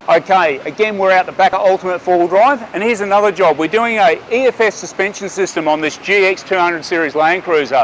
Okay, again we're out the back of Ultimate 4-wheel drive, and here's another job. We're doing a EFS suspension system on this GX 200 series Land Cruiser.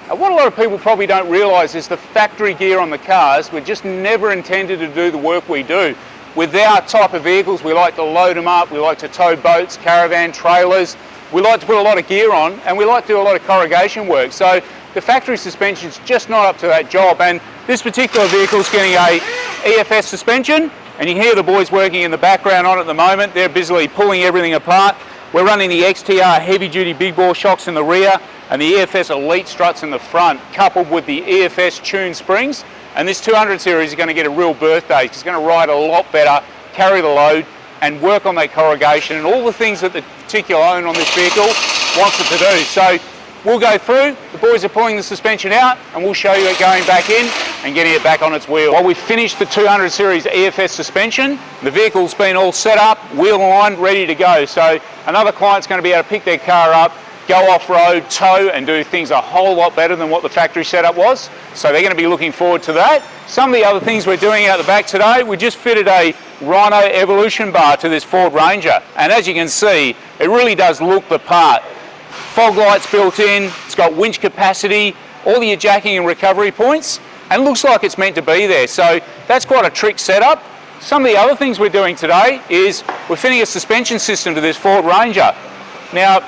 What a lot of people probably don't realise is the factory gear on the cars were just never intended to do the work we do. With our type of vehicles, we like to load them up, we like to tow boats, caravan, trailers, we like to put a lot of gear on, and we like to do a lot of corrugation work. So the factory suspension's just not up to that job, and this particular vehicle's getting a EFS suspension. And you hear the boys working in the background on it at the moment. They're busily pulling everything apart. We're running the XTR heavy-duty big bore shocks in the rear and the EFS Elite struts in the front, coupled with the EFS tuned springs. And this 200 series is going to get a real birthday. It's going to ride a lot better, carry the load, and work on that corrugation and all the things that the particular owner on this vehicle wants it to do. So we'll go through, the boys are pulling the suspension out, and we'll show you it going back in and getting it back on its wheel. While we've finished the 200 series EFS suspension, the vehicle's been all set up, wheel aligned, ready to go. So another client's going to be able to pick their car up, go off-road, tow, and do things a whole lot better than what the factory setup was. So they're going to be looking forward to that. Some of the other things we're doing out the back today, we just fitted a Rhino Evolution bar to this Ford Ranger. And as you can see, it really does look the part. Fog lights built in, it's got winch capacity, all the jacking and recovery points, and looks like it's meant to be there. So that's quite a trick setup. Some of the other things we're doing today is we're fitting a suspension system to this Ford Ranger. Now,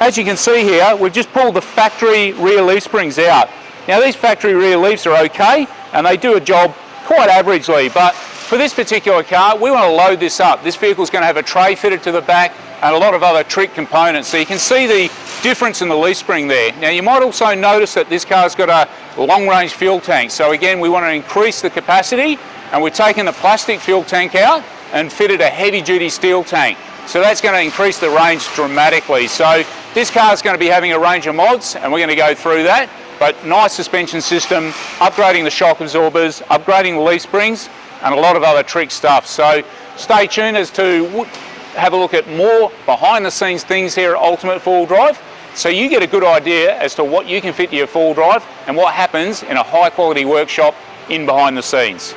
as you can see here, we've just pulled the factory rear leaf springs out. Now these factory rear leaves are okay, and they do a job quite averagely, but for this particular car, we want to load this up. This vehicle's going to have a tray fitted to the back and a lot of other trick components. So you can see the difference in the leaf spring there. Now you might also notice that this car's got a long range fuel tank. So again, we want to increase the capacity, and we're taking the plastic fuel tank out and fitted a heavy duty steel tank. So that's going to increase the range dramatically. So this car's going to be having a range of mods, and we're going to go through that. But nice suspension system, upgrading the shock absorbers, upgrading the leaf springs, and a lot of other trick stuff. So stay tuned as to have a look at more behind the scenes things here at Ultimate 4-wheel drive, so you get a good idea as to what you can fit to your 4-wheel drive and what happens in a high quality workshop in behind the scenes.